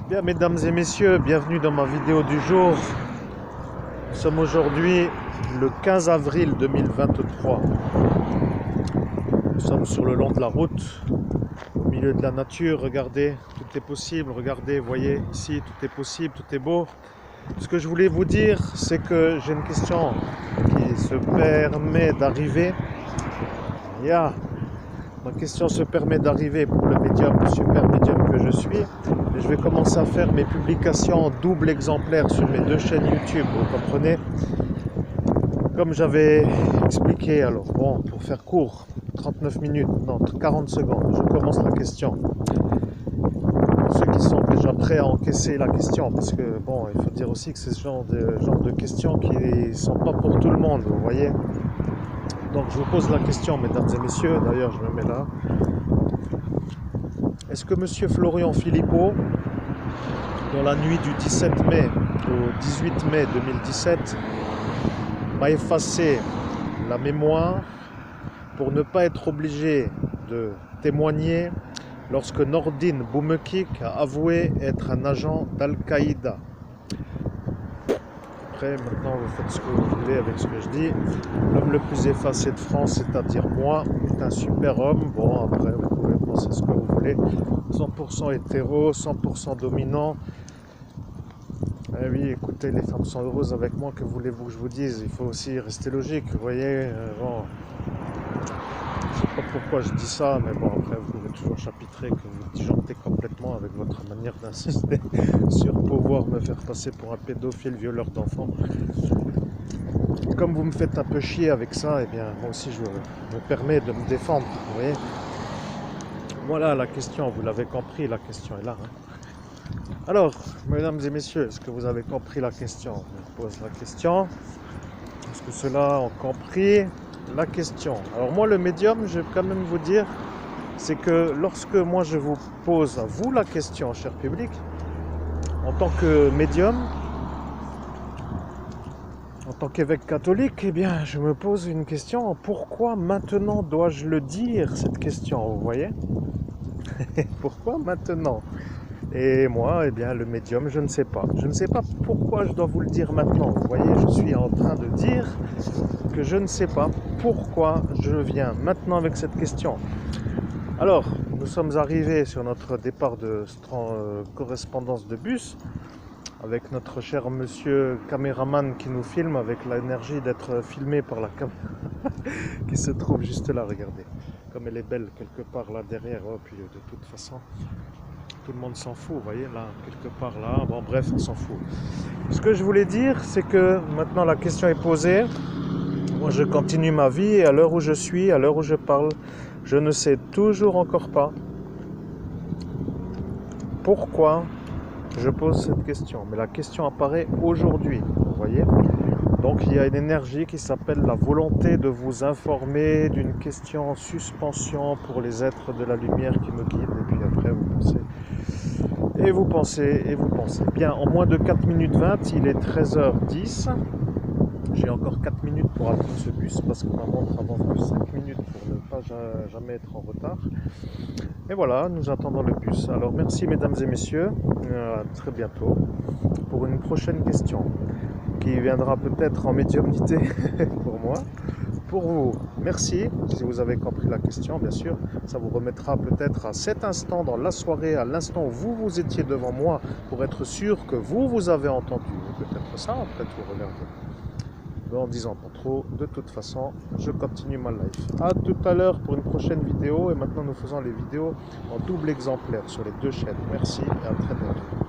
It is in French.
Bien, mesdames et messieurs, bienvenue dans ma vidéo du jour. Nous sommes aujourd'hui le 15 avril 2023. Nous sommes sur le long de la route, au milieu de la nature. Regardez, tout est possible. Regardez, voyez, ici, tout est possible, tout est beau. Ce que je voulais vous dire, c'est que j'ai une question qui se permet d'arriver. Ma question se permet d'arriver pour le médium, super médium que je suis. Et je vais commencer à faire mes publications en double exemplaire sur mes deux chaînes YouTube, vous comprenez? Comme j'avais expliqué, alors bon, pour faire court, 39 minutes, non, 40 secondes, je commence la question. Pour ceux qui sont déjà prêts à encaisser la question, parce que bon, il faut dire aussi que c'est ce genre de questions qui ne sont pas pour tout le monde, vous voyez? Donc je vous pose la question, mesdames et messieurs, d'ailleurs je me mets là. Est-ce que monsieur Florian Philippot, dans la nuit du 17 mai au 18 mai 2017, m'a effacé la mémoire pour ne pas être obligé de témoigner lorsque Nordin Boumekik a avoué être un agent d'Al-Qaïda? Après, maintenant, vous faites ce que vous voulez avec ce que je dis. L'homme le plus effacé de France, c'est-à-dire moi, est un super homme. Bon, après, vous pouvez penser ce que vous voulez. 100% hétéro, 100% dominant. Eh oui, écoutez, les femmes sont heureuses avec moi, que voulez-vous que je vous dise? Il faut aussi rester logique, vous voyez. Bon, je sais pas pourquoi je dis ça, mais bon, après, vous pouvez toujours chapitrer que vous disjonctez complètement avec votre manière d'insister sur pouvoir me faire passer pour un pédophile violeur d'enfants. Comme vous me faites un peu chier avec ça, eh bien, moi aussi, je me permets de me défendre, vous voyez. Voilà la question, vous l'avez compris, la question est là. Alors, mesdames et messieurs, est-ce que vous avez compris la question? Je pose la question. Est-ce que ceux-là ont compris la question? Alors moi, le médium, je vais quand même vous dire, c'est que lorsque moi je vous pose à vous la question, cher public, en tant que médium, en tant qu'évêque catholique, eh bien, je me pose une question. Pourquoi maintenant dois-je le dire, cette question, vous voyez? Pourquoi maintenant? Et moi, eh bien, le médium, je ne sais pas. Je ne sais pas pourquoi je dois vous le dire maintenant. Vous voyez, je suis en train de dire que je ne sais pas pourquoi je viens maintenant avec cette question. Alors, nous sommes arrivés sur notre départ de correspondance de bus avec notre cher monsieur caméraman qui nous filme avec l'énergie d'être filmé par la caméra qui se trouve juste là, regardez. Comme elle est belle quelque part là derrière. Oh, puis de toute façon, tout le monde s'en fout, vous voyez, là, quelque part là. Bon, bref, on s'en fout. Ce que je voulais dire, c'est que maintenant la question est posée. Moi, je continue ma vie et à l'heure où je suis, à l'heure où je parle, je ne sais toujours encore pas pourquoi je pose cette question. Mais la question apparaît aujourd'hui, vous voyez. Donc, il y a une énergie qui s'appelle la volonté de vous informer d'une question en suspension pour les êtres de la lumière qui me guident. Et puis après, vous pensez. Et vous pensez, et vous pensez. Bien, en moins de 4 minutes 20, il est 13h10. J'ai encore 4 minutes pour attendre ce bus parce que ma montre avance de 5 minutes pour ne pas jamais être en retard. Et voilà, nous attendons le bus. Alors merci mesdames et messieurs, à très bientôt pour une prochaine question qui viendra peut-être en médiumnité pour moi. Pour vous, merci, si vous avez compris la question, bien sûr, ça vous remettra peut-être à cet instant dans la soirée, à l'instant où vous étiez devant moi, pour être sûr que vous avez entendu. Peut-être ça, après tout, regardez. En disant pas trop, de toute façon, je continue ma life. A tout à l'heure pour une prochaine vidéo, et maintenant nous faisons les vidéos en double exemplaire sur les deux chaînes. Merci et à très bientôt.